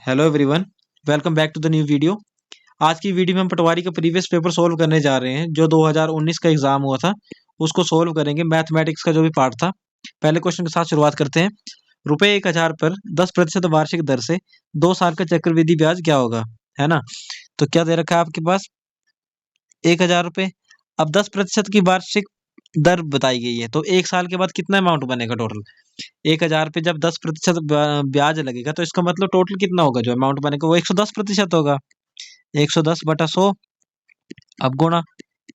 Hello everyone, welcome back to the new video. आज की video में हम पटवारी का प्रीवियस पेपर सोल्व करने जा रहे हैं जो 2019 का एग्जाम हुआ था। उसको सोल्व करेंगे, मैथमेटिक्स का जो भी पार्ट था। पहले क्वेश्चन के साथ शुरुआत करते हैं। रुपए 1000 पर 10% वार्षिक दर से 2 साल का चक्रवृद्धि ब्याज क्या होगा, है ना। तो क्या दे रखा है आपके पास, 1000 रुपये। अब 10% की वार्षिक दर बताई गई है, तो 1 साल के बाद कितना अमाउंट बनेगा टोटल। 1000 पे जब 10% ब्याज लगेगा तो इसका मतलब टोटल कितना होगा, जो अमाउंट बनेगा वो 110% होगा। 110/100, अब गुणा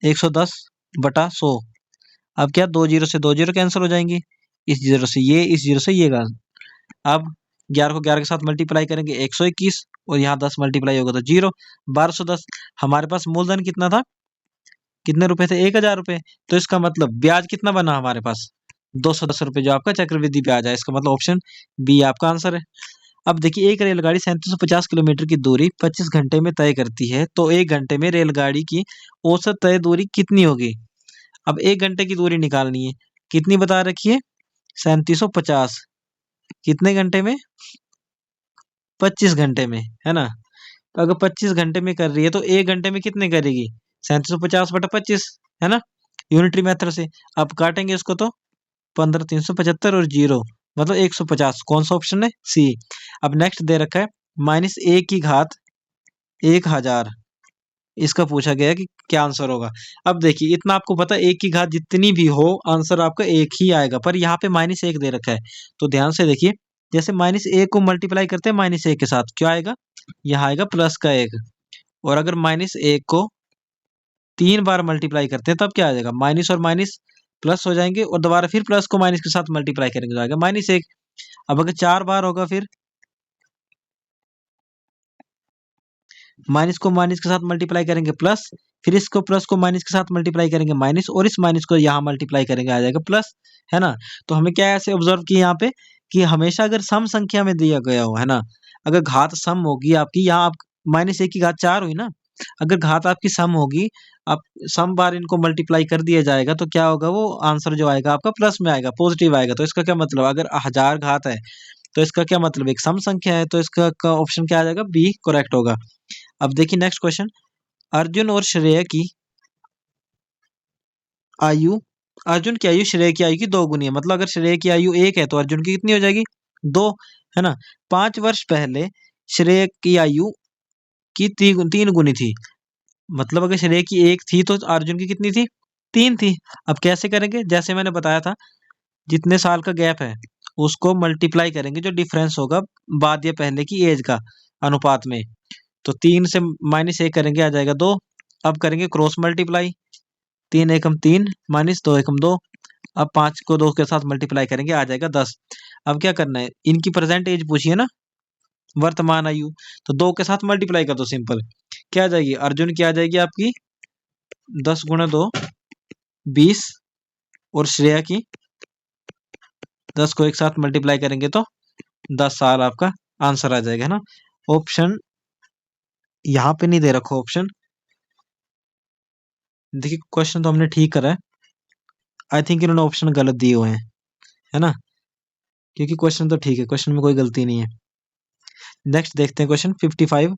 110/100। अब क्या, 2 जीरो से 2 जीरो कैंसिल हो जाएंगी, इस जीरो से ये, इस जीरो से ये। अब 11 को 11 के साथ मल्टीप्लाई करेंगे 121, और यहाँ 10 मल्टीप्लाई होगा तो 0। 1210। हमारे पास मूलधन कितना था, कितने रुपए थे, 1000 रुपये। तो इसका मतलब ब्याज कितना बना हमारे पास, 210 रुपये, जो आपका चक्रवृद्धि ब्याज है। इसका मतलब ऑप्शन बी आपका आंसर है। अब देखिए, एक रेलगाड़ी 3750 किलोमीटर की दूरी 25 घंटे में तय करती है, तो 1 घंटे में रेलगाड़ी की औसत तय दूरी कितनी होगी। अब 1 घंटे की दूरी निकालनी है, कितनी बता रखी है, 3750। कितने घंटे में, 25 घंटे में, है ना। तो अगर 25 घंटे में कर रही है तो 1 घंटे में कितने करेगी, 3750/25, है ना, यूनिटरी मेथड से। अब काटेंगे इसको तो 15 375 और 0, मतलब 150। कौन सा ऑप्शन है, सी। अब नेक्स्ट दे रखा है -1/1000। इसका पूछा गया है कि क्या आंसर होगा। अब देखिए, इतना आपको पता है, 1 की घात जितनी भी हो आंसर आपका एक ही आएगा, पर यहाँ पे -1 दे रखा है। तो ध्यान से देखिए, जैसे -1 को मल्टीप्लाई करते हैं -1 के साथ, क्या आएगा, यहाँ आएगा +1। और अगर -1 को 3 बार मल्टीप्लाई करते हैं तब क्या आ जाएगा, माइनस और माइनस प्लस हो जाएंगे, और दोबारा फिर प्लस को माइनस के साथ मल्टीप्लाई करेंगे तो आएगा -1। अब अगर 4 बार होगा, फिर माइनस को माइनस के साथ मल्टीप्लाई करेंगे प्लस, फिर इसको प्लस को माइनस के साथ मल्टीप्लाई करेंगे माइनस, और इस माइनस को यहाँ मल्टीप्लाई करेंगे आ जाएगा प्लस, है ना। तो हमें क्या ऐसे ऑब्जर्व किया यहाँ पे, कि हमेशा अगर सम संख्या में दिया गया हो, है ना, अगर घात सम होगी आपकी, यहाँ आप -1 की घात 4 हुई ना, अगर घात आपकी सम होगी, आप सम बार इनको मल्टीप्लाई कर दिया जाएगा तो क्या होगा, वो आंसर जो आएगा आपका प्लस में आएगा, पॉजिटिव आएगा। तो इसका क्या मतलब, अगर 1000 घात है तो इसका क्या मतलब, एक सम संख्या है, तो इसका ऑप्शन क्या आ जाएगा, बी करेक्ट होगा। अब देखिए नेक्स्ट क्वेश्चन। अर्जुन और श्रेय की आयु, अर्जुन की आयु श्रेय की आयु की 2 गुनी है। मतलब अगर श्रेय की आयु 1 है तो अर्जुन की कितनी हो जाएगी, 2, है ना। 5 वर्ष पहले श्रेय की आयु की 3 गुनी थी। मतलब अगर श्रेय की 1 थी तो अर्जुन की कितनी थी, 3 थी। अब कैसे करेंगे, जैसे मैंने बताया था, जितने साल का गैप है उसको मल्टीप्लाई करेंगे, जो डिफरेंस होगा बाद या पहले की एज का अनुपात में। तो 3 से -1 करेंगे आ जाएगा 2। अब करेंगे क्रॉस मल्टीप्लाई, 3 एकम 3 -2 एकम 2। अब 5 को 2 के साथ मल्टीप्लाई करेंगे आ जाएगा 10। अब क्या करना है, इनकी प्रेजेंट एज पूछिए ना, वर्तमान आयु। तो 2 के साथ मल्टीप्लाई कर दो, सिंपल। क्या आ जाएगी, अर्जुन की आ जाएगी आपकी 10 गुणा 2 20, और श्रेया की 10 को एक साथ मल्टीप्लाई करेंगे तो 10 साल आपका आंसर आ जाएगा, है ना। ऑप्शन यहाँ पे नहीं दे रखो ऑप्शन। देखिए, क्वेश्चन तो हमने ठीक करा है, आई थिंक इन्होंने ऑप्शन गलत दिए हुए हैं, है ना, क्योंकि क्वेश्चन तो ठीक है, क्वेश्चन में कोई गलती नहीं है। नेक्स्ट देखते हैं क्वेश्चन 55।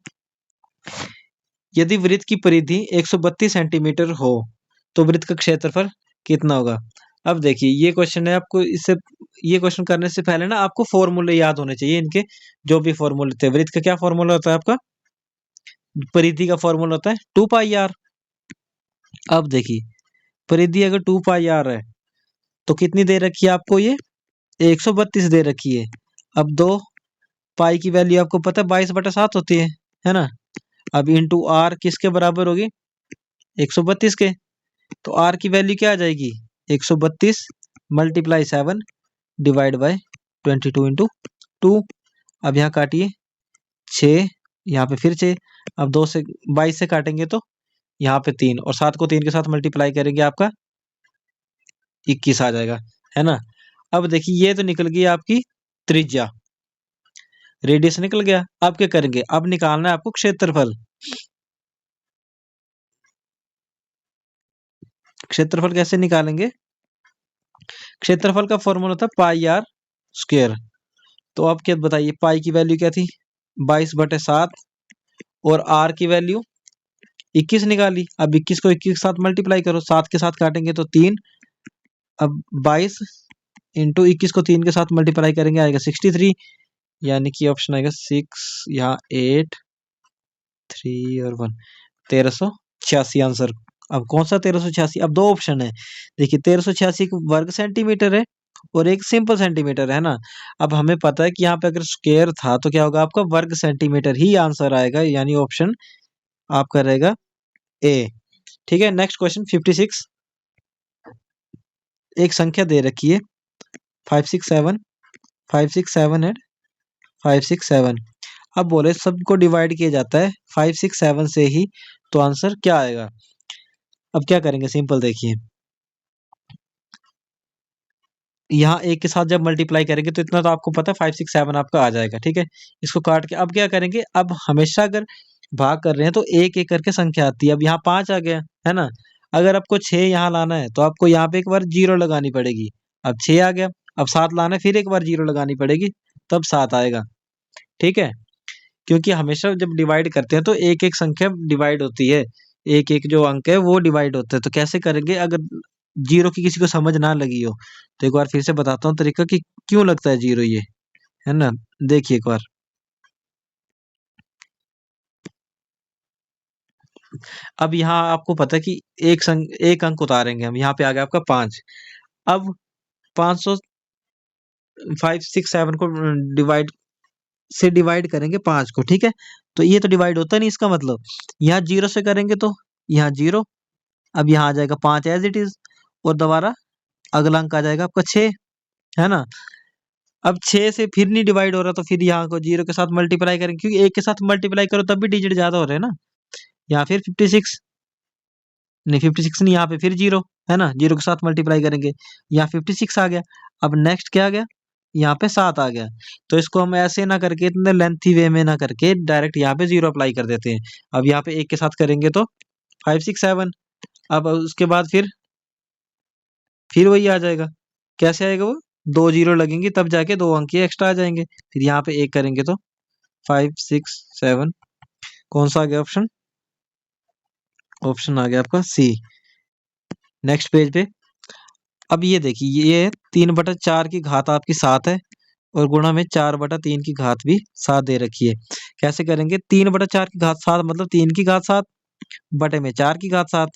यदि वृत्त की परिधि 132 सेंटीमीटर हो तो वृत्त का क्षेत्रफल कितना होगा। अब देखिए, ये क्वेश्चन है, आपको इससे, ये क्वेश्चन करने से पहले ना आपको फॉर्मूले याद होने चाहिए इनके, जो भी फॉर्मूले थे। वृत्त का क्या फॉर्मूला होता है आपका, परिधि का फॉर्मूला होता है 2πr। अब देखिए, परिधि अगर 2πr है तो कितनी दे रखी है आपको, ये 132 दे रखी है। अब 2 पाई की वैल्यू आपको पता है 22/7 होती है ना। अब इंटू आर किसके बराबर होगी, 132 के। तो आर की वैल्यू क्या आ जाएगी, 132 मल्टीप्लाई 7 डिवाइड बाय 22 × 2। अब यहाँ काटिए 6, यहाँ पे फिर 6। अब 2 से 22 से काटेंगे तो यहाँ पे 3, और 7 को 3 के साथ मल्टीप्लाई करेंगे आपका 21 आ जाएगा, है ना। अब देखिए, ये तो निकल गई आपकी त्रिज्या, रेडियस निकल गया। अब क्या करेंगे, अब निकालना है आपको क्षेत्रफल। क्षेत्रफल कैसे निकालेंगे, क्षेत्रफल का फॉर्मूला था πr²। तो अब क्या बताइए, पाई की वैल्यू क्या थी, 22/7 और r की वैल्यू 21 निकाली। अब 21 को 21 के साथ मल्टीप्लाई करो, 7 के साथ काटेंगे तो 3। अब 22 इंटू 21 को 3 के साथ मल्टीप्लाई करेंगे आएगा 63, यानी कि ऑप्शन आएगा 6, यहाँ 8, 3 और 1, 1386 आंसर। अब कौन सा 1386? अब दो ऑप्शन है, देखिए 1386 वर्ग सेंटीमीटर है और एक सिंपल सेंटीमीटर है ना। अब हमें पता है कि यहाँ पे अगर स्क्वायर था तो क्या होगा, आपका वर्ग सेंटीमीटर ही आंसर आएगा, यानी ऑप्शन आपका रहेगा ए। ठीक है, नेक्स्ट क्वेश्चन 56। एक संख्या दे रखी है 567, 5678, 567। अब बोले सबको डिवाइड किया जाता है 567 से ही, तो आंसर क्या आएगा? अब क्या करेंगे, सिंपल देखिए, यहाँ एक के साथ जब मल्टीप्लाई करेंगे तो इतना तो आपको पता है 567 आपका आ जाएगा। ठीक है, इसको काट के अब क्या करेंगे, अब हमेशा अगर भाग कर रहे हैं तो एक एक करके संख्या आती है। अब यहाँ 5 आ गया है ना, अगर आपको 6 यहाँ लाना है तो आपको यहाँ पे एक बार जीरो लगानी पड़ेगी। अब 6 आ गया, अब 7 लाना है, फिर एक बार जीरो लगानी पड़ेगी, तब 7 आएगा। ठीक है, क्योंकि हमेशा जब डिवाइड करते हैं तो एक एक संख्या डिवाइड होती है, एक एक जो अंक है वो डिवाइड होता है। तो कैसे करेंगे, अगर जीरो की किसी को समझ ना लगी हो तो एक बार फिर से बताता हूँ तरीका कि क्यों लगता है जीरो ये, है ना। देखिए एक बार, अब यहाँ आपको पता है कि एक अंक उतारेंगे हम, यहाँ पे आ गया आपका 5। अब 500 567 को डिवाइड करेंगे 5 को। ठीक है, तो ये तो डिवाइड होता नहीं, इसका मतलब यहाँ जीरो से करेंगे तो यहाँ जीरो, अब यहाँ आ जाएगा 5 एज इट इज, और दोबारा अगला अंक आ जाएगा आपका 6, है ना। अब 6 से फिर नहीं डिवाइड हो रहा तो फिर यहाँ को जीरो के साथ मल्टीप्लाई करेंगे, क्योंकि एक के साथ मल्टीप्लाई करो तब भी डिजिट ज्यादा हो रहे हैं ना। यहाँ फिर 56, नहीं 56 नहीं, यहाँ पे फिर जीरो, है ना, जीरो के साथ मल्टीप्लाई करेंगे, यहाँ 56 आ गया। अब नेक्स्ट क्या आ गया, यहाँ पे 7 आ गया। तो इसको हम ऐसे ना करके, इतने लेंथी वे में ना करके, डायरेक्ट यहाँ पे जीरो अप्लाई कर देते हैं। अब यहाँ पे एक के साथ करेंगे तो 567, अब उसके बाद फिर वही आ जाएगा। कैसे आएगा वो, दो जीरो लगेंगे तब जाके दो अंक ये एक्स्ट्रा आ जाएंगे। फिर यहाँ पे एक करेंगे तो 567, कौन सा आ गया ऑप्शन, ऑप्शन आ गया आपका सी। नेक्स्ट पेज पे, अब ये देखिए, ये 3/4 की घात आपकी 7 है और गुणा में 4/3 की घात भी 7 दे रखी है। कैसे करेंगे, 3/4 की घात 7 मतलब 3 की घात 7 बटे में 4 की घात 7।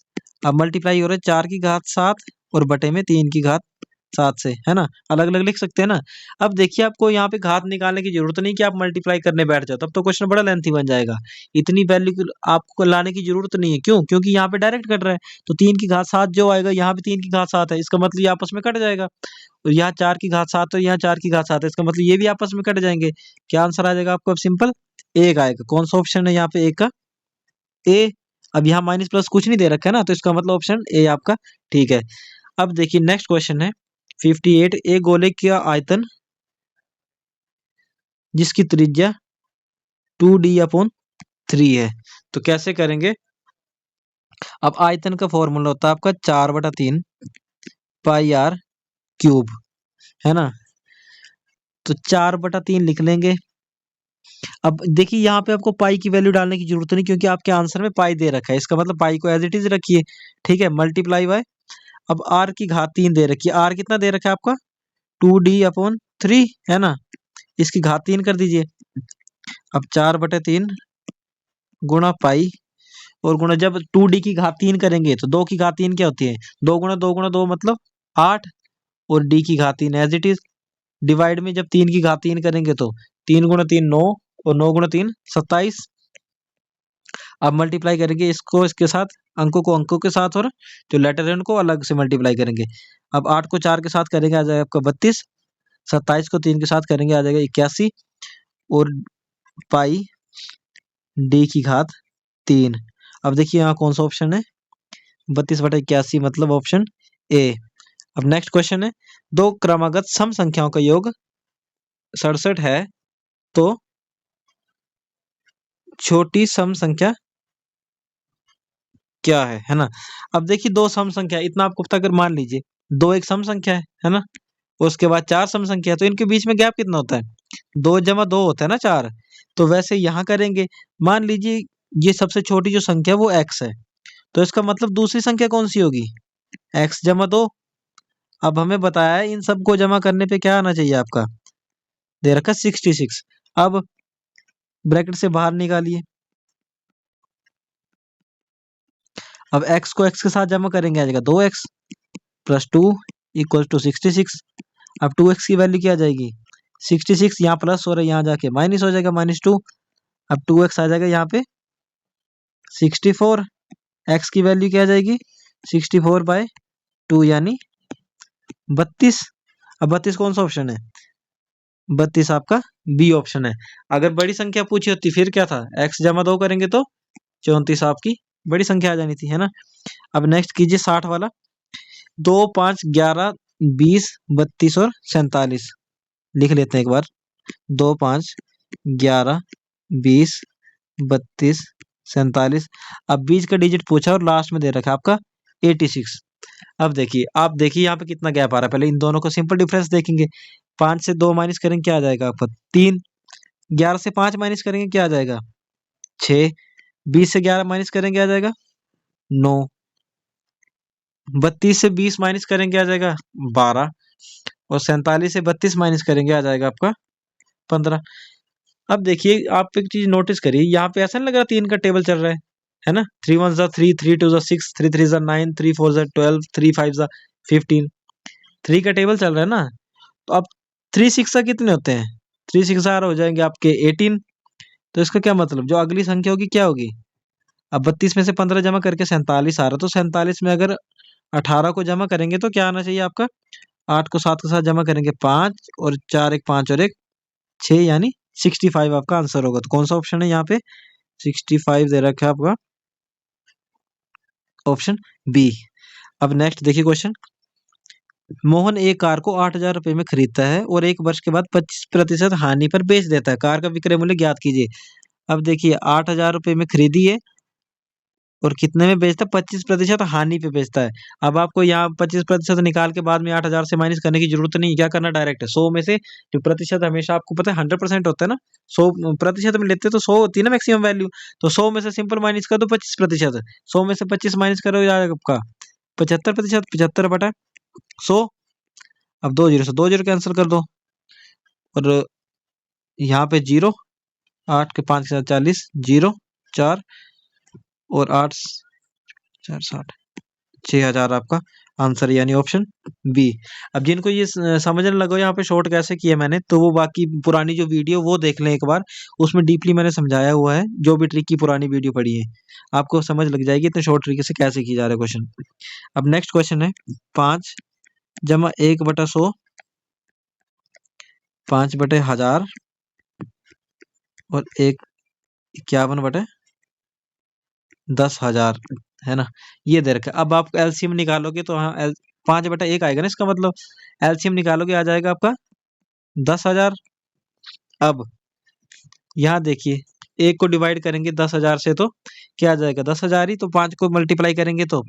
अब मल्टीप्लाई हो रहा है 4 की घात 7 और बटे में 3 की घात 7 से, है ना, अलग अलग लिख सकते हैं ना। अब देखिए, आपको यहाँ पे घात निकालने की जरूरत नहीं कि आप मल्टीप्लाई करने बैठ जाओ, तब तो क्वेश्चन बड़ा लेंथी बन जाएगा। इतनी वैल्यू आपको लाने की जरूरत नहीं है, क्यों, क्योंकि यहाँ पे डायरेक्ट कट रहा है। तो 3 की घात 7 जो आएगा, यहाँ पे 3 की घात 7 है, इसका मतलब ये आपस में कट जाएगा। और यहाँ 4 की घात 7 तो यहाँ 4 की घात 7 है, इसका मतलब ये भी आपस में कट जाएंगे। क्या आंसर आ जाएगा आपको, अब सिंपल एक आएगा। कौन सा ऑप्शन है यहाँ पे, एक का ए। अब यहाँ माइनस प्लस कुछ नहीं दे रखा है ना, तो इसका मतलब ऑप्शन ए आपका ठीक है। अब देखिए नेक्स्ट क्वेश्चन है 58। एक गोले का आयतन जिसकी त्रिज्या 2d/3 है, तो कैसे करेंगे। अब आयतन का फॉर्मूला होता है आपका 4/3 पाई आर क्यूब, है ना। तो 4/3 लिख लेंगे। अब देखिए, यहाँ पे आपको पाई की वैल्यू डालने की जरूरत नहीं, क्योंकि आपके आंसर में पाई दे रखा है, इसका मतलब पाई को एज इट इज रखिए। ठीक है, मल्टीप्लाई बाय, अब आर की घात 3 दे रखी है, आर कितना दे रखा है आपका 2d/3, है ना, इसकी घात 3 कर दीजिए। अब 4/3 गुणा पाई, और गुणा, जब 2d की घात 3 करेंगे तो 2 की घात 3 क्या होती है, 2 गुणा 2 मतलब 8, और d की घात 3 एज इट इज। डिवाइड में जब 3 की घात 3 करेंगे तो 3 × 3 9, और 9 × 3 27। अब मल्टीप्लाई करेंगे इसको इसके साथ, अंकों को अंकों के साथ, और जो लेटर है उनको अलग से मल्टीप्लाई करेंगे। अब 8 को 4 के साथ करेंगे आ जाएगा आपका 32, 27 को 3 के साथ करेंगे आ जाएगा 81, और पाई डी की घात 3। अब देखिए यहाँ कौन सा ऑप्शन है, 32/81 मतलब ऑप्शन ए। अब नेक्स्ट क्वेश्चन है, दो क्रमागत सम संख्याओं का योग 67 है, तो छोटी सम संख्या क्या है ना। अब देखिए, दो सम संख्या, इतना आपको पता, अगर मान लीजिए दो एक सम संख्या है ना, उसके बाद 4 सम संख्या है, तो इनके बीच में गैप कितना होता है, 2 + 2 होता है ना 4। तो वैसे यहाँ करेंगे। मान लीजिए ये सबसे छोटी जो संख्या वो x है, तो इसका मतलब दूसरी संख्या कौन सी होगी, x जमा 2। अब हमें बताया है इन सबको जमा करने पे क्या आना चाहिए आपका, दे रखा 66। अब ब्रैकेट से बाहर निकालिए। अब x को x के साथ जमा करेंगे, आ जाएगा 2x प्लस 2 इक्वल टू 66। अब 2x की वैल्यू क्या आ जाएगी, 66, यहाँ प्लस हो रहा है, यहाँ जाके माइनस हो जाएगा, -2। अब 2x आ जाएगा यहाँ पे 64। x की वैल्यू क्या आ जाएगी, 64/2 यानी 32। अब 32 कौन सा ऑप्शन है, 32 आपका बी ऑप्शन है। अगर बड़ी संख्या पूछी होती फिर क्या था, x जमा 2 करेंगे तो 34 आपकी बड़ी संख्या आ जानी थी, है ना। अब नेक्स्ट कीजिए 60 वाला। 2, 5, 11, 20, 32 और 47 लिख लेते हैं एक बार। 2, 5, 11, 20, 32, 47। अब बीच का डिजिट पूछा और लास्ट में दे रखा है आपका 86। अब देखिए, आप देखिए यहाँ पे कितना गैप आ रहा है, पहले इन दोनों को सिंपल डिफरेंस देखेंगे। 5 से 2 माइनस करेंगे क्या आ जाएगा आपका 3। 11 से 5 माइनस करेंगे क्या आ जाएगा 6। 20 से 11 माइनस करेंगे आ जाएगा 9। 32 से 20 माइनस करेंगे आ जाएगा 12। और 47 से 32 माइनस करेंगे आ जाएगा आपका 15। अब देखिए आप एक चीज नोटिस करिए, यहाँ पे ऐसा नहीं लग रहा 3 का टेबल चल रहा है ना। 3 1 जा 3, 3 2 जा 6, 3 3 जा 9, 3 4 जा 12, 3 5 जा 15। 3 का टेबल चल रहा है ना। तो अब 3 6 जा कितने होते हैं, 3 6 जा हो जाएंगे आपके 18। तो इसका क्या मतलब, जो अगली संख्या होगी क्या होगी। अब 32 में से 15 जमा करके 47 आ रहा, तो 47 में अगर 18 को जमा करेंगे तो क्या आना चाहिए आपका, 8 को 7 के साथ जमा करेंगे 5 और 4 एक 5 और एक 6 यानी 65 आपका आंसर होगा। तो कौन सा ऑप्शन है यहाँ पे, 65 दे रखा है आपका ऑप्शन बी। अब नेक्स्ट देखिए क्वेश्चन। मोहन एक कार को 8,000 रुपए में खरीदता है और 1 वर्ष के बाद 25% हानि पर बेच देता है। कार का विक्रय मूल्य ज्ञात कीजिए। अब देखिए 8,000 रुपए में खरीदी है और कितने में बेचता है, 25% हानि पे बेचता है। अब आपको यहाँ 25% निकाल के बाद में 8,000 से माइनस करने की जरूरत नहीं है, क्या करना डायरेक्ट है 100 में से, जो प्रतिशत हमेशा आपको पता है 100% होता है ना। 100% में लेते हैं तो 100 होती है ना मैक्सिमम वैल्यू। तो 100 में से सिंपल माइनस कर दो 25%। 100 में से 25 माइनस करो यार आपका 75%, 75/100। अब 2 जीरो से 2 जीरो कैंसिल कर दो और यहाँ पे 0, 8 के 5 के साथ 40, 0 4 और 8 4 60, 6,000 आपका आंसर यानी ऑप्शन बी। अब जिनको ये समझने लगो यहाँ पे शॉर्ट कैसे किया मैंने, तो वो बाकी पुरानी जो वीडियो वो देख लें एक बार, उसमें डीपली मैंने समझाया हुआ है। जो भी ट्रिक की पुरानी वीडियो पड़ी है आपको समझ लग जाएगी इतने शॉर्ट तरीके से कैसे किया जा रहा है क्वेश्चन। अब नेक्स्ट क्वेश्चन है 5 जमा 1/100, 5/1000 और 51/10,000, है ना। ये दे रखा है। अब आप एलसीएम निकालोगे तो हाँ 5/1 आएगा ना, इसका मतलब एलसीएम निकालोगे आ जाएगा आपका 10,000। अब यहाँ देखिए, एक को डिवाइड करेंगे 10,000 से तो क्या आ जाएगा 10,000 ही, तो 5 को मल्टीप्लाई करेंगे तो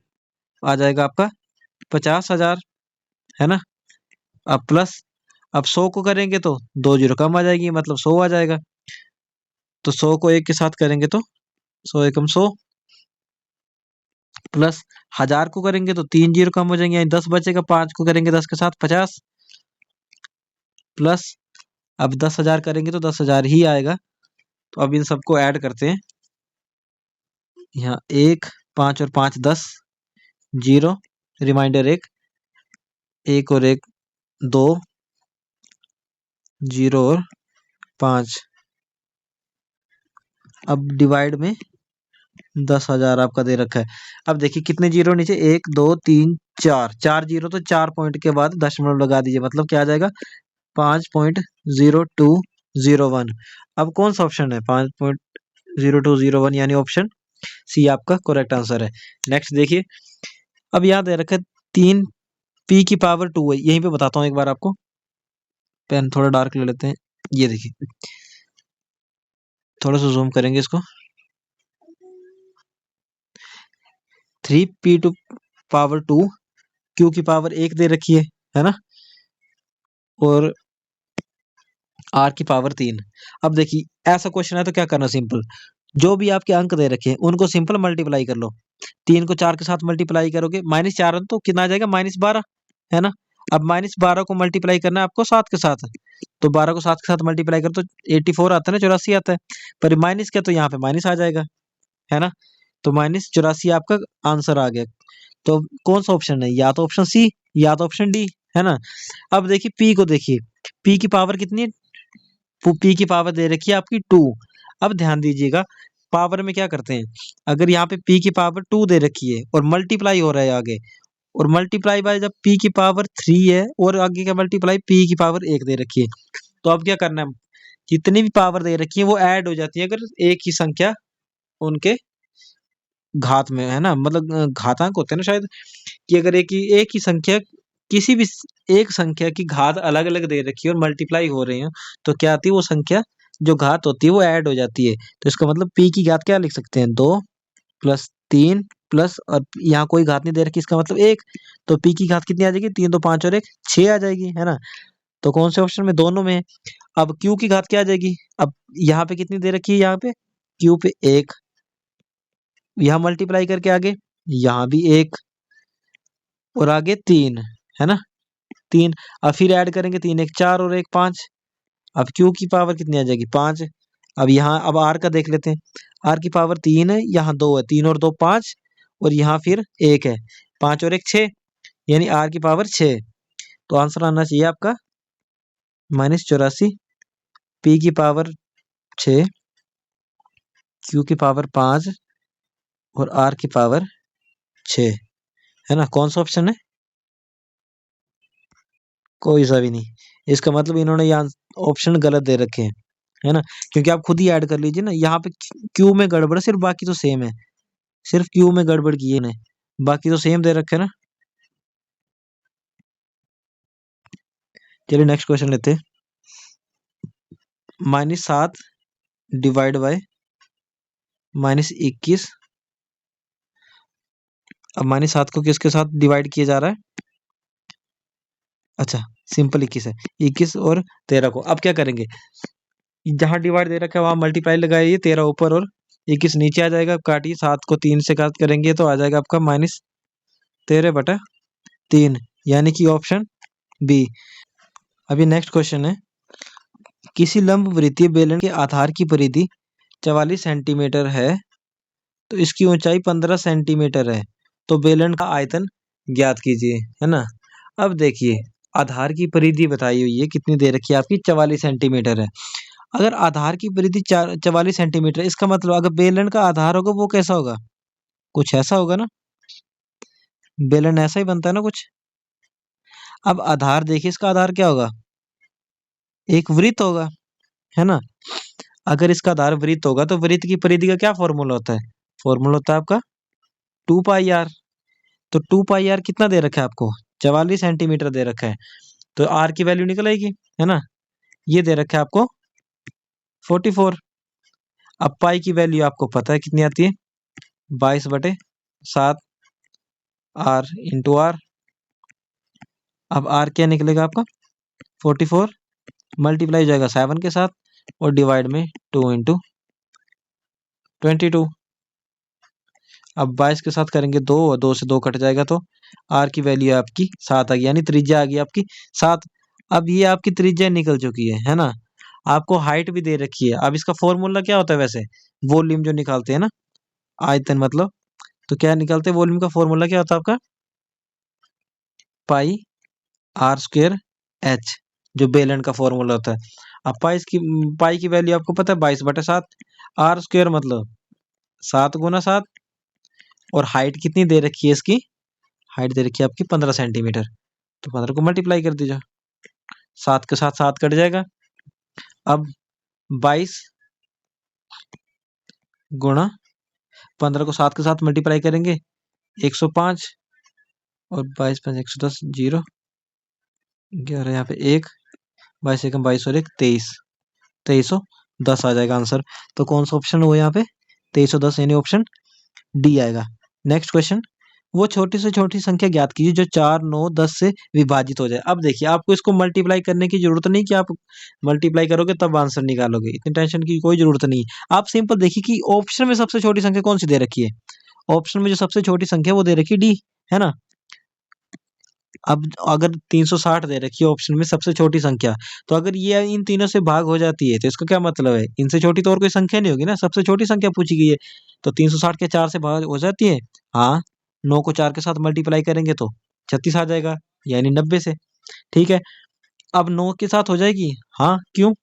आ जाएगा आपका 50,000, है ना। अब प्लस, अब 100 को करेंगे तो 2 जीरो कम आ जाएगी, मतलब 100 आ जाएगा। तो 100 को 1 के साथ करेंगे तो 100 एकम 100 प्लस 1000 को करेंगे तो 3 जीरो कम हो जाएंगे, यानी 10 बचेगा। 5 को करेंगे 10 के साथ 50 प्लस, अब 10,000 करेंगे तो 10,000 ही आएगा। तो अब इन सबको ऐड करते हैं, यहाँ 1 5 और 5 10, जीरो रिमाइंडर 1, 1 और 1 2, जीरो और 5। अब डिवाइड में 10,000 आपका दे रखा है। अब देखिए कितने जीरो नीचे, 1 2 3 4, 4 जीरो, तो 4 पॉइंट के बाद दशमलव लगा दीजिए, मतलब क्या आ जाएगा 5.0201। अब कौन सा ऑप्शन है 5.0201, यानी ऑप्शन सी आपका करेक्ट आंसर है। नेक्स्ट देखिए, अब याद है रखा 3p⁻2 है, यहीं पे बताता हूँ एक बार आपको, पेन थोड़ा डार्क ले लेते हैं। ये देखिए, थोड़ा सा जूम करेंगे इसको, 3p⁻2 q की पावर 1 दे रखी है ना। और आर की पावर 3। अब देखिए ऐसा क्वेश्चन है तो क्या करना, सिंपल, जो भी आपके अंक दे रखे हैं उनको सिंपल मल्टीप्लाई कर लो। 3 को 4 के साथ मल्टीप्लाई करोगे, -4 तो कितना आ जाएगा, -12, है ना। अब -12 को मल्टीप्लाई करना है आपको 7 के साथ, तो 12 को 7 के साथ मल्टीप्लाई करो तो 84 आता है ना, 84 आता है। पर माइनस क्या, तो यहाँ पे माइनस आ जाएगा, है ना। तो -84 आपका आंसर आ गया। तो कौन सा ऑप्शन है, या तो ऑप्शन सी या तो ऑप्शन डी, है ना। अब देखिए पी को, देखिए पी की पावर कितनी है, पी की पावर दे रखी है आपकी 2। अब ध्यान दीजिएगा, पावर में क्या करते हैं, अगर यहाँ पे पी की पावर 2 दे रखी है और मल्टीप्लाई हो रहा है आगे, और मल्टीप्लाई बाय जब पी की पावर 3 है और आगे का मल्टीप्लाई पी की पावर 1 दे रखी है, तो अब क्या करना है, जितनी भी पावर दे रखी है वो ऐड हो जाती है अगर एक ही संख्या उनके घात में, है ना, मतलब घातांक होते हैं ना शायद, कि अगर एक ही संख्या, किसी भी एक संख्या की घात अलग अलग दे रखी है और मल्टीप्लाई हो रही है, तो क्या आती है वो संख्या, जो घात होती है वो ऐड हो जाती है। तो इसका मतलब पी की घात क्या लिख सकते हैं, 2 प्लस 3 प्लस, और यहाँ कोई घात नहीं दे रखी, इसका मतलब 1, तो पी की घात कितनी आ जाएगी, 3 तो 5 और 1 6 आ जाएगी, है ना। तो कौन से ऑप्शन में, दोनों में है। अब क्यू की घात क्या आ जाएगी, अब यहाँ पे कितनी दे रखी है, यहाँ पे क्यू पे 1, यहाँ मल्टीप्लाई करके आगे यहाँ भी 1 और आगे 3, है ना, 3। अब फिर ऐड करेंगे, 3 1 4 और 1 5। अब क्यू की पावर कितनी आ जाएगी, 5। अब यहाँ अब आर का देख लेते हैं, आर की पावर 3 है, यहाँ 2 है, 3 और 2 5, और यहाँ फिर 1 है, 5 और 1 6, यानी आर की पावर 6। तो आंसर आना चाहिए आपका -84, पी की पावर 6, क्यू की पावर 5 और आर की पावर 6, है ना। कौन सा ऑप्शन है, कोई सा भी नहीं। इसका मतलब इन्होंने यहाँ ऑप्शन गलत दे रखे हैं, है ना, क्योंकि आप खुद ही ऐड कर लीजिए ना, यहाँ पे क्यू में गड़बड़ है, सिर्फ बाकी तो सेम है, सिर्फ क्यू में गड़बड़ की है इन्हें, बाकी तो सेम दे रखे हैं ना। चलिए नेक्स्ट क्वेश्चन लेते हैं। -7 डिवाइड बाय -21। अब -7 को किसके साथ डिवाइड किया जा रहा है, अच्छा सिंपल 21 है, 21 और 13 को। अब क्या करेंगे, जहां डिवाइड दे रखा है वहां मल्टीप्लाई लगाइए, 13 ऊपर और 21 नीचे आ जाएगा। काटिए, 7 को 3 से काट करेंगे तो आ जाएगा आपका -13/3, यानी कि ऑप्शन बी। अभी नेक्स्ट क्वेश्चन है, किसी लंब वृत्तीय बेलन के आधार की परिधि 44 सेंटीमीटर है, तो इसकी ऊंचाई 15 सेंटीमीटर है, तो बेलन का आयतन ज्ञात कीजिए, है ना। अब देखिए, आधार की परिधि बताई हुई है, कितनी दे रखी है आपकी, 44 सेंटीमीटर है। अगर आधार की परिधि 44 सेंटीमीटर, इसका मतलब अगर बेलन का आधार होगा वो कैसा होगा, कुछ ऐसा होगा ना, बेलन ऐसा ही बनता है ना कुछ। अब आधार देखिए, इसका आधार क्या होगा, एक वृत्त होगा, है ना। अगर इसका आधार वृत्त होगा तो वृत्त की परिधि का क्या फॉर्मूला होता है, फॉर्मूला होता है आपका 2πr। तो 2πr कितना दे रखा है आपको, 44 सेंटीमीटर दे रखा है, तो आर की वैल्यू निकल आएगी, है ना। ये दे रखा है आपको 44। अब पाई की वैल्यू आपको पता है कितनी आती है, 22/7 आर इंटू आर। अब आर क्या निकलेगा आपका 44, मल्टीप्लाई हो जाएगा 7 के साथ और डिवाइड में 2 इंटू 22। अब 22 के साथ करेंगे 2 और 2 से 2 कट जाएगा, तो आर की वैल्यू आपकी 7 आ गई, यानी त्रिज्या आ गई आपकी 7। अब ये आपकी त्रिज्या निकल चुकी है ना। आपको हाइट भी दे रखी है। अब इसका फॉर्मूला क्या होता है वैसे, वॉल्यूम जो निकालते हैं ना, आयतन मतलब, तो क्या निकालते हैं, वॉल्यूम का फॉर्मूला क्या होता है आपका, पाई आर स्क्वायर एच, जो बेलन का फॉर्मूला होता है। अब पाई की वैल्यू आपको पता है 22/7, आर स्क्वायर मतलब 7 × 7, और हाइट कितनी दे रखी है इसकी, हाइट दे रखी है आपकी 15 सेंटीमीटर, तो 15 को मल्टीप्लाई कर दीजिए, 7 के साथ 7 कट जाएगा। अब 22 गुणा 15 को 7 के साथ मल्टीप्लाई करेंगे 105, और 22 × 5 110, 0 11, यहाँ पे 1, 22 एकम 22 और 1 23, 2310 आ जाएगा आंसर। तो कौन सा ऑप्शन हुआ यहाँ पे, 2310, यानी ऑप्शन डी आएगा। नेक्स्ट क्वेश्चन वो छोटी से छोटी संख्या ज्ञात कीजिए जो 4, 9, 10 से विभाजित हो जाए। अब देखिए आपको इसको मल्टीप्लाई करने की जरूरत नहीं कि आप मल्टीप्लाई करोगे तब आंसर निकालोगे, इतनी टेंशन की कोई जरूरत नहीं है। आप सिंपल देखिए कि ऑप्शन में सबसे छोटी संख्या कौन सी दे रखी है। ऑप्शन में जो सबसे छोटी संख्या वो दे रखी है डी, है ना। अब अगर 360 दे रखी है ऑप्शन में सबसे छोटी संख्या, तो अगर ये इन तीनों से भाग हो जाती है तो इसका क्या मतलब है, इनसे छोटी तो और कोई संख्या नहीं होगी ना, सबसे छोटी संख्या पूछी गई है। तो 360 के 4 से भाग हो जाती है। हाँ, 9 को 4 के साथ मल्टीप्लाई करेंगे तो 36 आ जाएगा, यानी 90 से। ठीक है, अब 9 के साथ हो जाएगी। हाँ, क्यों,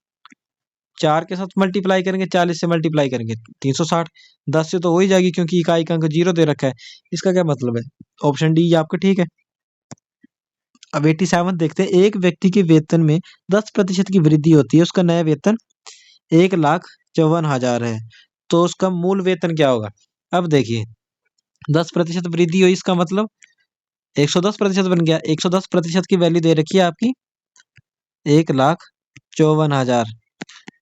4 के साथ मल्टीप्लाई करेंगे, 40 से मल्टीप्लाई करेंगे 360, 10 से तो हो ही जाएगी क्योंकि इकाई का अंक 0 दे रखा है। इसका क्या मतलब है, ऑप्शन डी ये आपका ठीक है। अब 87 देखते हैं। एक व्यक्ति के वेतन में 10% की वृद्धि होती है, उसका नया वेतन 1,54,000 है, तो उसका मूल वेतन क्या होगा। अब देखिए 10% वृद्धि हुई, इसका मतलब 110% बन गया। 110% की वैल्यू दे रखी है आपकी 1,54,000,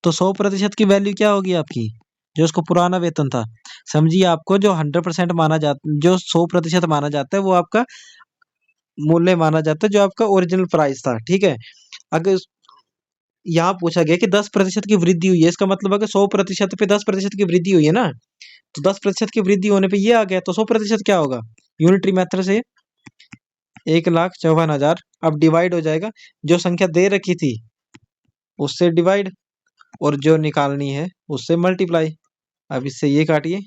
तो 100% की वैल्यू क्या होगी आपकी, जो उसको पुराना वेतन था। समझिए आपको जो 100% माना जाता, जो 100% माना जाता है वो आपका मूल्य माना जाता है, जो आपका ओरिजिनल प्राइस था। ठीक है, अगर यहाँ पूछा गया कि 10% की वृद्धि हुई है, इसका मतलब अगर 100% पे 10% की वृद्धि हुई है ना, तो 10% की वृद्धि होने पे ये आ गया, तो 100% क्या होगा, यूनिटरी मेथड से 1,54,000 अब डिवाइड हो जाएगा, जो संख्या दे रखी थी उससे डिवाइड, और जो निकालनी है उससे मल्टीप्लाई। अब इससे ये काटिए,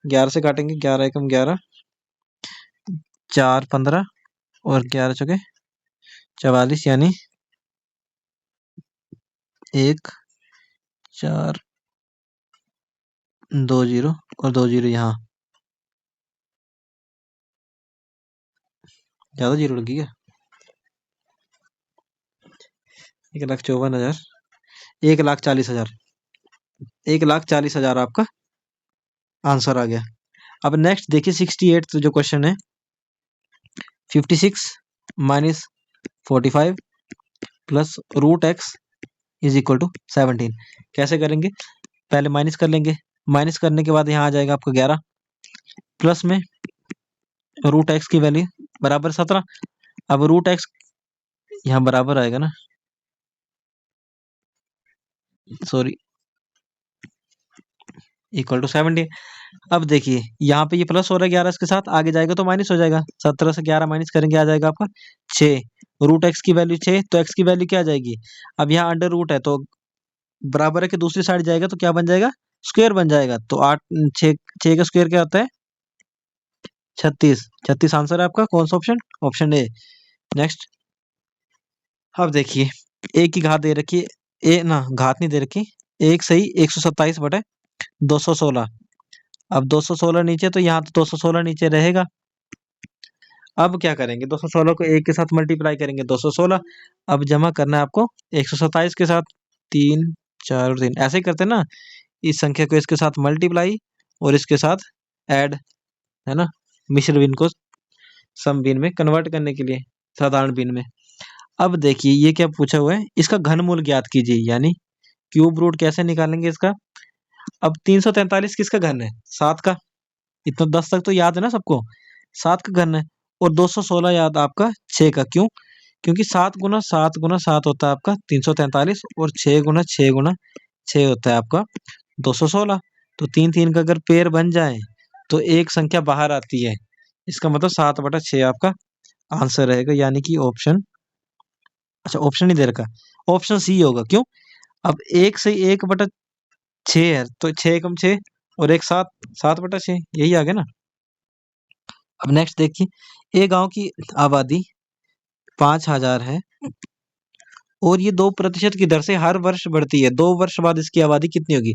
11 से काटेंगे, 11 एकम 11, 4 15 और 11 चौके 44, यानी 1 4 2 जीरो और 2 जीरो यहाँ, ज्यादा जीरो लगी क्या, 1,54,000, 1,40,000, 1,40,000 आपका आंसर आ गया। अब नेक्स्ट देखिए 68 जो क्वेश्चन है, 56 minus 45 plus root X is equal to 17। कैसे करेंगे, पहले माइनस कर लेंगे, माइनस करने के बाद यहाँ आ जाएगा आपका 11, प्लस में रूट एक्स की वैल्यू बराबर 17। अब रूट एक्स यहाँ बराबर आएगा ना, सॉरी, इक्वल टू 17। अब देखिए यहाँ पे ये प्लस हो रहा है 11 के साथ, आगे जाएगा तो माइनस हो जाएगा, 17 से 11 माइनस करेंगे आ जाएगा आपका 6। रूट एक्स की वैल्यू 6, तो एक्स की वैल्यू क्या आ जाएगी, अब यहाँ अंडर रूट है तो बराबर है कि दूसरी साइड जाएगा तो क्या बन जाएगा, स्क्वायर बन जाएगा। तो 8 6 6 का स्क्वायर क्या होता है 36। 36 आंसर है आपका, कौन सा ऑप्शन, ऑप्शन ए। नेक्स्ट, अब देखिए एक की घात दे रखी है, ए ना घात नहीं दे रखी, एक सही 127 बटे 216। अब 216 नीचे, तो यहाँ तो 216 नीचे रहेगा। अब क्या करेंगे, 216 को एक के साथ मल्टीप्लाई करेंगे 216। अब जमा करना है आपको 127 के साथ, 3 4 और 3 ऐसे ही करते हैं ना, इस संख्या को इसके साथ मल्टीप्लाई और इसके साथ ऐड, है ना, मिश्र भिन्न को सम भिन्न में कन्वर्ट करने के लिए, साधारण भिन्न में। अब देखिए ये क्या पूछा हुआ है, इसका घनमूल ज्ञात कीजिए, यानी क्यूब रूट कैसे निकालेंगे इसका। अब 343 किसका घन है, 7 का, इतना 10 तक तो याद है ना सबको, 7 का घन है। और 216 याद आपका 6 का, क्यों, क्योंकि 7 गुना 7 गुना 7 होता है आपका 343, और 6 गुना 6 गुना 6 होता है आपका 216। तो 3 3 का अगर पेयर बन जाए तो एक संख्या बाहर आती है, इसका मतलब 7/6 आपका आंसर रहेगा, यानी कि ऑप्शन, अच्छा ऑप्शन नहीं दे रखा, ऑप्शन सी होगा। क्यों, अब एक से 1/6 है, तो 6 कम 6 और एक 7, 7/6 यही आ गया ना। अब नेक्स्ट देखिए, एक गांव की आबादी 5,000 है और ये 2% की दर से हर वर्ष बढ़ती है, 2 वर्ष बाद इसकी आबादी कितनी होगी।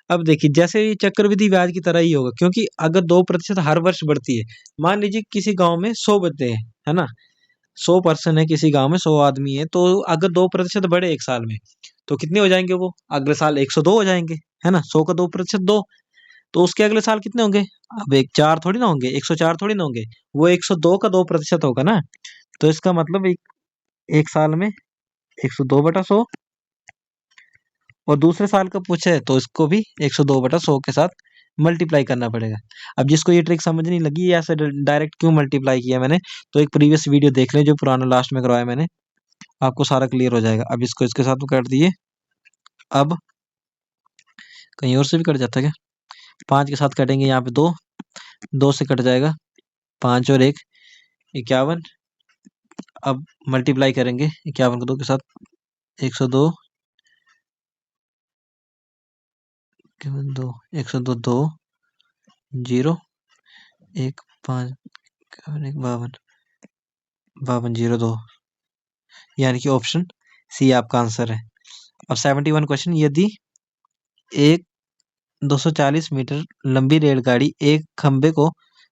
अब देखिए जैसे ये चक्रवृद्धि ब्याज की तरह ही होगा, क्योंकि अगर 2% हर वर्ष बढ़ती है, मान लीजिए किसी गांव में 100 बच्चे हैं, है ना, 100 पर्सन है किसी गांव में, 100 आदमी है, तो अगर 2% बढ़े एक साल में तो कितने हो जाएंगे, वो अगले साल 102 हो जाएंगे, है ना, 100 का 2% 2, तो उसके अगले साल कितने होंगे, अब एक 4 थोड़ी ना होंगे, 104 थोड़ी ना होंगे, वो 102 का 2% होगा ना। तो इसका मतलब एक साल में 102/100, और दूसरे साल का पूछे तो इसको भी 102/100 के साथ मल्टीप्लाई करना पड़ेगा। अब जिसको ये ट्रिक समझ नहीं लगी ऐसे डायरेक्ट क्यों मल्टीप्लाई किया मैंने, तो एक प्रीवियस वीडियो देख लें जो पुराना लास्ट में करवाया मैंने, आपको सारा क्लियर हो जाएगा। अब इसको इसके साथ काट दिए। अब कहीं और से भी कट जाता है क्या? 5 के साथ कटेंगे, यहाँ पे 2, 2 से कट जाएगा 5 और 1 51। अब मल्टीप्लाई करेंगे 51 को 2 के साथ, 102 2 102 2 0 1 5 1 52 52 0 2, यानी कि ऑप्शन सी आपका आंसर है। अब 71 क्वेश्चन, यदि एक 240 मीटर लंबी रेलगाड़ी एक खंबे को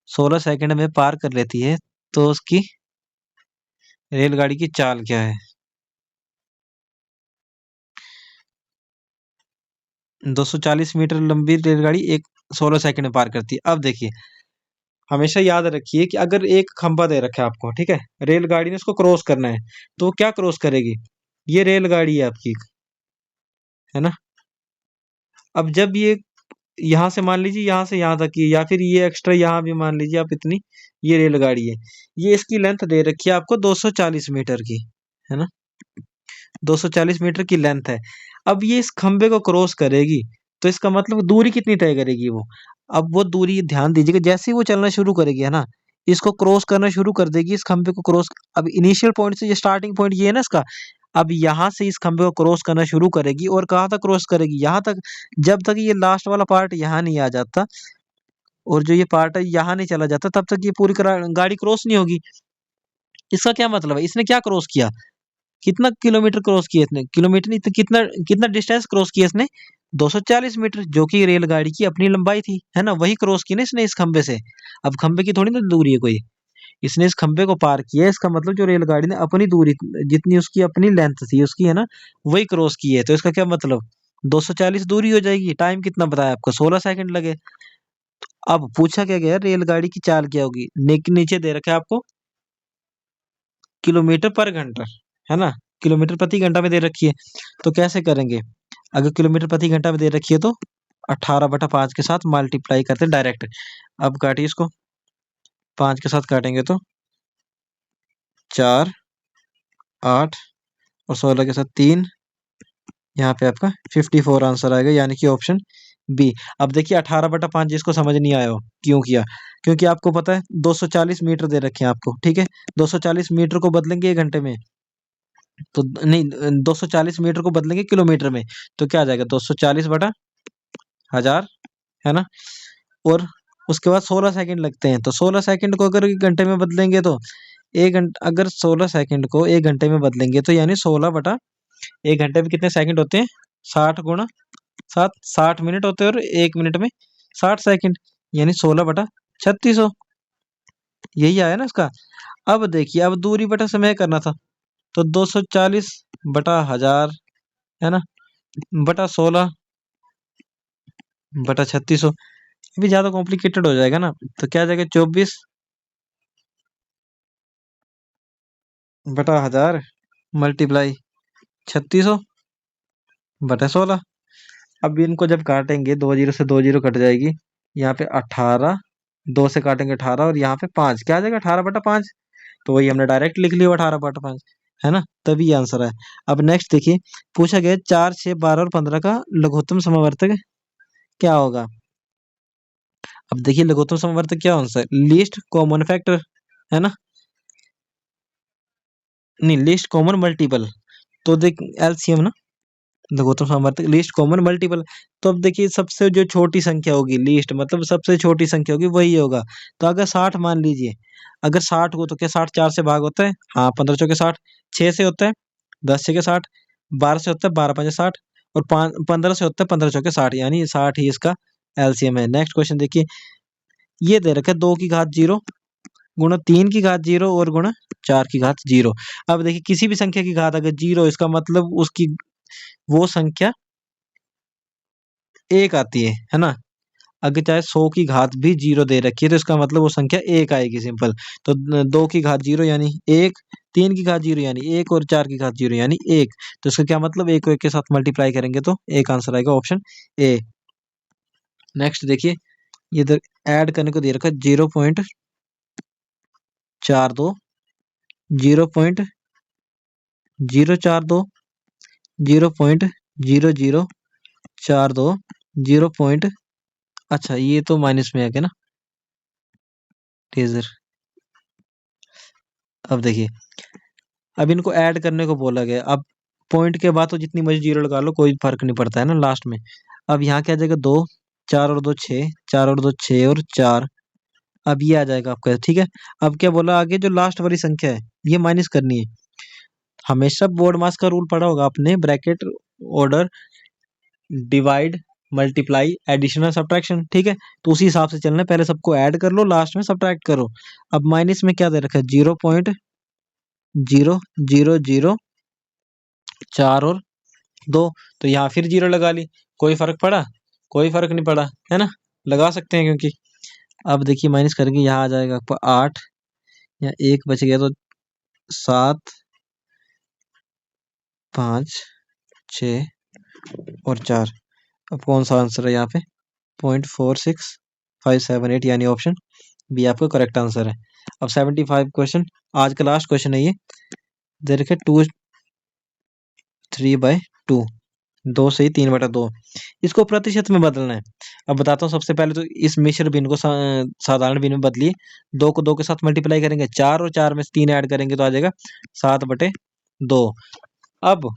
16 सेकंड में पार कर लेती है तो उसकी रेलगाड़ी की चाल क्या है? 240 मीटर लंबी रेलगाड़ी एक 16 सेकंड में पार करती है। अब देखिए, हमेशा याद रखिए कि अगर एक खंबा दे रखा है आपको, ठीक है, रेलगाड़ी ने उसको क्रॉस करना है, तो वो क्या क्रॉस करेगी? ये रेलगाड़ी है आपकी, है ना। अब जब ये यहाँ से मान लीजिए यहाँ से यहाँ तक की, या फिर ये एक्स्ट्रा यहाँ भी मान लीजिए आप इतनी, ये रेलगाड़ी है, ये इसकी लेंथ दे रखी है आपको 240 मीटर की, है ना, 240 मीटर की लेंथ है। अब ये इस खंबे को क्रॉस करेगी, तो इसका मतलब दूरी कितनी तय करेगी वो? अब वो दूरी ध्यान दीजिएगा, जैसे ही वो चलना शुरू करेगी, है ना, इसको क्रॉस करना शुरू कर देगी, इस खंबे को क्रॉस। अब इनिशियल पॉइंट से, ये स्टार्टिंग पॉइंट ये है ना इसका, अब यहाँ से इस खंबे को क्रॉस करना शुरू करेगी और कहाँ तक क्रॉस करेगी? यहाँ तक, जब तक ये लास्ट वाला पार्ट यहाँ नहीं आ जाता और जो ये पार्ट है यहाँ नहीं चला जाता, तब तक ये पूरी गाड़ी क्रॉस नहीं होगी। इसका क्या मतलब है? इसने क्या क्रॉस किया? कितना किलोमीटर क्रॉस किया इसने? किलोमीटर नहीं तो कितना कितना डिस्टेंस क्रॉस किया इसने? 240 मीटर, जो कि रेलगाड़ी की अपनी लंबाई थी, है ना, वही क्रॉस की ना इसने इस खंबे से। अब खंबे की थोड़ी ना दूरी है कोई, इसने इस खंबे को पार किया, इसका मतलब जो रेलगाड़ी ने अपनी दूरी, जितनी उसकी अपनी लेंथ थी उसकी, है ना, वही क्रॉस की है। तो इसका क्या मतलब, 240 दूरी हो जाएगी। टाइम कितना बताया आपको? 16 सेकंड लगे। अब पूछा क्या गया, रेलगाड़ी की चाल क्या होगी? नीचे दे रखा है आपको किलोमीटर पर घंटा, है ना, किलोमीटर प्रति घंटा में दे रखी है। तो कैसे करेंगे? अगर किलोमीटर प्रति घंटा में दे रखी है तो 18/5 के साथ मल्टीप्लाई करते हैं डायरेक्ट। अब काटिए इसको, 5 के साथ काटेंगे तो 4 8 और 16 के साथ 3, यहाँ पे आपका 54 आंसर आएगा, यानी कि ऑप्शन बी। अब देखिए 18/5 जिसको समझ नहीं आया हो, क्यों किया? क्योंकि आपको पता है 240 मीटर दे रखे हैं आपको, ठीक है, 240 मीटर को बदलेंगे 1 घंटे में, तो नहीं, 240 मीटर को बदलेंगे किलोमीटर में, तो क्या आ जाएगा? 240/1000, है ना। और उसके बाद 16 सेकंड लगते हैं, तो 16 सेकंड को अगर 1 घंटे में बदलेंगे तो 1 घंटा, अगर 16 सेकंड को 1 घंटे में बदलेंगे तो यानी 16/1 घंटे में कितने सेकंड होते हैं? 60 गुणा 7, 60 मिनट होते हैं, और 1 मिनट में 60 सेकंड, यानी 16/3600। यही आया ना इसका। अब देखिए, अब दूरी बटा समय करना था, तो 240/1000, है ना, बटा 16/3600। अभी ज्यादा कॉम्प्लिकेटेड हो जाएगा ना, तो क्या आ जाएगा? 24/1000 मल्टीप्लाई 3600/16। अब इनको जब काटेंगे, 2 जीरो से 2 जीरो कट जाएगी, यहाँ पे 18, 2 से काटेंगे 18, और यहाँ पे 5, क्या आ जाएगा? 18/5। तो वही हमने डायरेक्ट लिख लिया 18/5, है ना, तभी ये आंसर है। अब नेक्स्ट देखिए, पूछा गया 4 6 12 और 15 का लघुत्तम समवर्तक क्या होगा? अब देखिए, लघुत्तम समवर्तक क्या होता है? लीस्ट कॉमन फैक्टर, है ना, नहीं, लीस्ट कॉमन मल्टीपल। तो देख, एलसीएम ना, लघुत्तम समवर्तक लीस्ट कॉमन मल्टीपल। तो अब देखिए, सबसे जो छोटी संख्या होगी, लीस्ट मतलब सबसे छोटी संख्या होगी, वही होगा। तो अगर 60 मान लीजिए, अगर 60 हो तो क्या 60 4 से भाग होता है? हाँ, 15 चौके 60, 6 से होता है 10 छके 60, 12 से होता है 12 पंजे 60, और 15 से होता है 15 चौके 60, यानी 60 ही इसका एलसीएम है। नेक्स्ट क्वेश्चन देखिए, ये दे रखा है 2 की घात 0 गुणा 3 की घात 0 और गुणा 4 की घात 0। अब देखिए, किसी भी संख्या की घात अगर 0, इसका मतलब उसकी वो संख्या 1 आती है ना। अगर चाहे 100 की घात भी 0 दे रखी है, तो इसका मतलब वो संख्या 1 आएगी, सिंपल। तो 2 की घात 0 यानी 1, 3 की घात 0 यानी 1, और 4 की घात 0 यानी 1। तो इसका क्या मतलब, 1 को 1 के साथ मल्टीप्लाई करेंगे तो 1 आंसर आएगा, ऑप्शन ए। नेक्स्ट देखिए, ये इधर ऐड करने को दे रखा है 0.42, 0.042, 0.0042, 0 पॉइंट, अच्छा ये तो माइनस में आ गया ना टेजर। अब देखिए, अब इनको ऐड करने को बोला गया। अब पॉइंट के बाद तो जितनी मर्जी जीरो लगा लो, कोई फर्क नहीं पड़ता है ना लास्ट में। अब यहाँ क्या आ जाएगा, 2, 4 और 2 6, 4 और 2 6 और 4। अब ये आ जाएगा आपका, ठीक है। अब क्या बोला आगे, जो लास्ट वाली संख्या है ये माइनस करनी है। हमेशा बोर्ड मास का रूल पढ़ा होगा आपने, bracket, order, divide, multiply, additional, subtraction, ठीक है। तो उसी हिसाब से चलना है, पहले सबको ऐड कर लो, लास्ट में सब्ट्रैक्ट करो। अब माइनस में क्या दे रखा है, 0.0004 और 2, तो यहाँ फिर जीरो लगा ली। कोई फर्क पड़ा? कोई फर्क नहीं पड़ा, है ना। लगा सकते हैं क्योंकि अब देखिए माइनस करके यहाँ आ जाएगा आपको 8, या 1 बच गया तो 7, 5, 6 और 4। अब कौन सा आंसर है यहाँ पे, 0.46578, यानी ऑप्शन बी आपका करेक्ट आंसर है। अब 75 क्वेश्चन, आज का लास्ट क्वेश्चन है ये। दे रखे 2 3/2, 2 से 3/2, इसको प्रतिशत में बदलना है। अब बताता हूँ, सबसे पहले तो इस मिश्र भिन्न को साधारण भिन्न में बदलिए। 2 को 2 के साथ मल्टीप्लाई करेंगे, 4 और 4 में से 3 ऐड करेंगे तो आ जाएगा 7/2। अब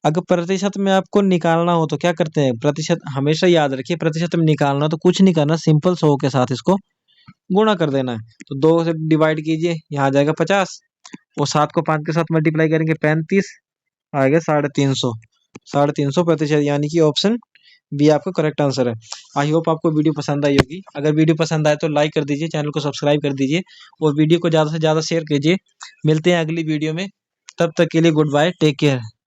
अगर प्रतिशत में आपको निकालना हो तो क्या करते हैं, प्रतिशत हमेशा याद रखिए, प्रतिशत में निकालना तो कुछ नहीं करना, सिंपल 100 के साथ इसको गुणा कर देना है। तो 2 से डिवाइड कीजिए, यहाँ आ जाएगा 50, और 7 को 5 के साथ मल्टीप्लाई करेंगे 35, आएगा 350, 350%, यानी कि ऑप्शन बी आपका करेक्ट आंसर है। आई होप आपको वीडियो पसंद आई होगी। अगर वीडियो पसंद आए तो लाइक कर दीजिए, चैनल को सब्सक्राइब कर दीजिए, और वीडियो को ज़्यादा से ज़्यादा शेयर कीजिए। मिलते हैं अगली वीडियो में, तब तक के लिए गुड बाय, टेक केयर।